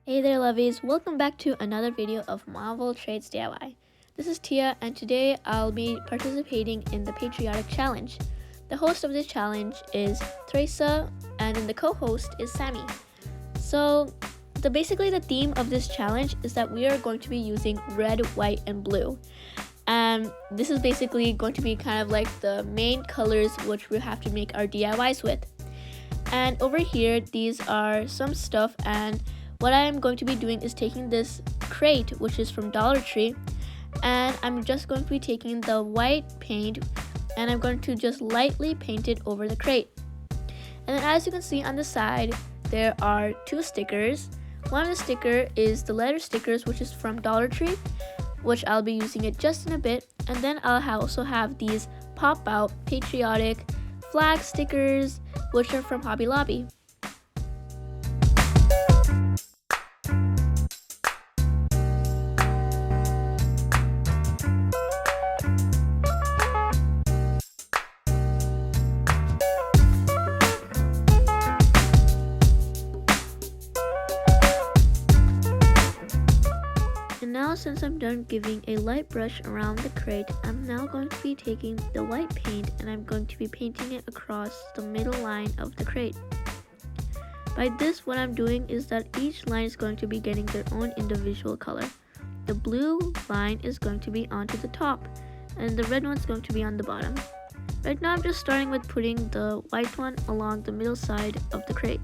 Hey there lovies, welcome back to another video of MomovalltradesDIY. This is Tia and today I'll be participating in the Patriotic challenge. The host of this challenge is Teresa and then the co-host is Sammy. So basically the theme of this challenge is that we are going to be using red, white, and blue. And this is basically going to be kind of like the main colors which we have to make our DIYs with. And over here, these are some stuff, and what I'm going to be doing is taking this crate, which is from Dollar Tree, and I'm just going to be taking the white paint and I'm going to just lightly paint it over the crate. And then as you can see on the side, there are two stickers. One of the sticker is the letter stickers, which is from Dollar Tree, which I'll be using it just in a bit. And then I'll also have these pop out Patriotic flag stickers, which are from Hobby Lobby. And now since I'm done giving a light brush around the crate, I'm now going to be taking the white paint and I'm going to be painting it across the middle line of the crate. By this, what I'm doing is that each line is going to be getting their own individual color. The blue line is going to be onto the top and the red one's going to be on the bottom. Right now I'm just starting with putting the white one along the middle side of the crate.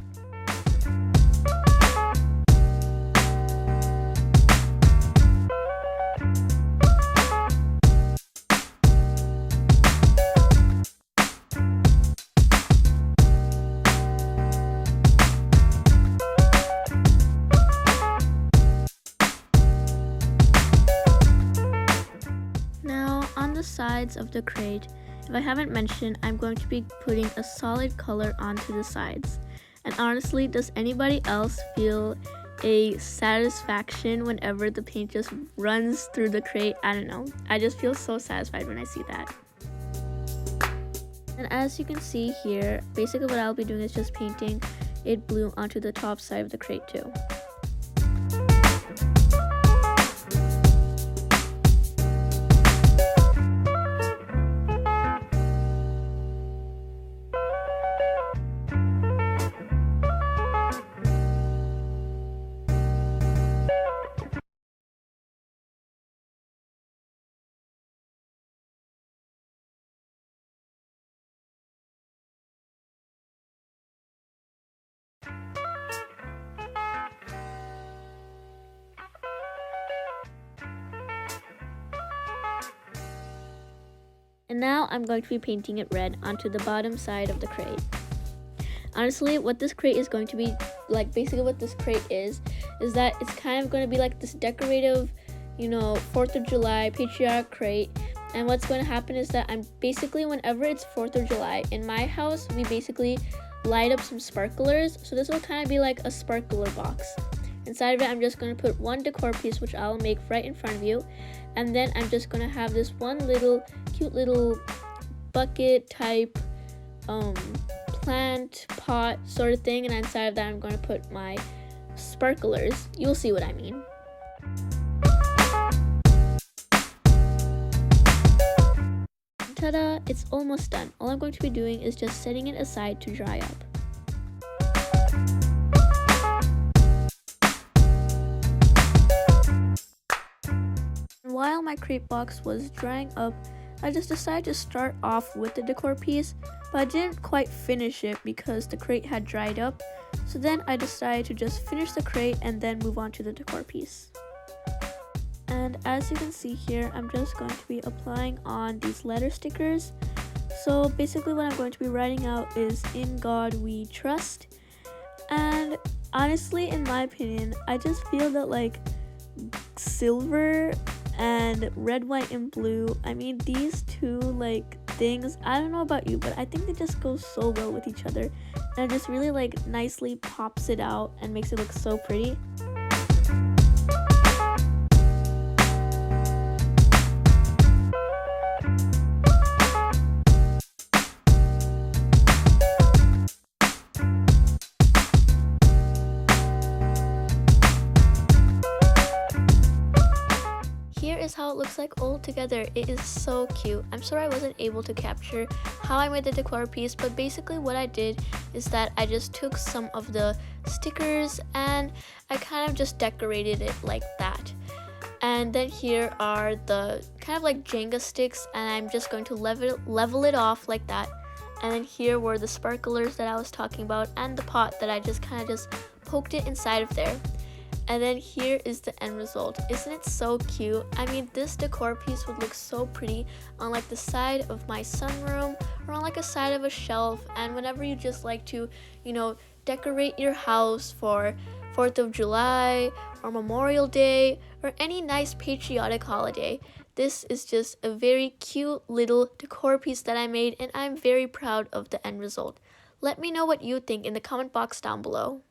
On the sides of the crate, if I haven't mentioned, I'm going to be putting a solid color onto the sides. And honestly, does anybody else feel a satisfaction whenever the paint just runs through the crate? I don't know. I just feel so satisfied when I see that. And as you can see here, basically what I'll be doing is just painting it blue onto the top side of the crate too. And now I'm going to be painting it red onto the bottom side of the crate. Honestly, what this crate is going to be like, basically what this crate is that it's kind of going to be like this decorative, 4th of July patriotic crate. And what's going to happen is that I'm basically, whenever it's 4th of July, in my house, we basically light up some sparklers. So this will kind of be like a sparkler box. Inside of it, I'm just going to put one decor piece, which I'll make right in front of you. And then I'm just going to have this one little cute little bucket type plant pot sort of thing. And inside of that, I'm going to put my sparklers. You'll see what I mean. Ta-da! It's almost done. All I'm going to be doing is just setting it aside to dry up. While my crate box was drying up, I just decided to start off with the decor piece, but I didn't quite finish it because the crate had dried up. So then I decided to just finish the crate and then move on to the decor piece. And as you can see here, I'm just going to be applying on these letter stickers. So basically what I'm going to be writing out is "In God We Trust." And honestly, in my opinion, I just feel that like silver and red, white, and blue, I mean, these two things, I don't know about you, but I think they just go so well with each other, and it just really nicely pops it out and makes it look so pretty. is how it looks like all together. It is so cute. I'm sorry I wasn't able to capture how I made the decor piece, but basically what I did is that I just took some of the stickers and I kind of just decorated it like that. And then here are the kind of like Jenga sticks, and I'm just going to level it off like that. And then here were the sparklers that I was talking about, and the pot that I just kind of just poked it inside of there. And then here is the end result. Isn't it so cute? I mean, this decor piece would look so pretty on like the side of my sunroom or on like a side of a shelf. And whenever you just like to, decorate your house for 4th of July or Memorial Day or any nice patriotic holiday, this is just a very cute little decor piece that I made, and I'm very proud of the end result. Let me know what you think in the comment box down below.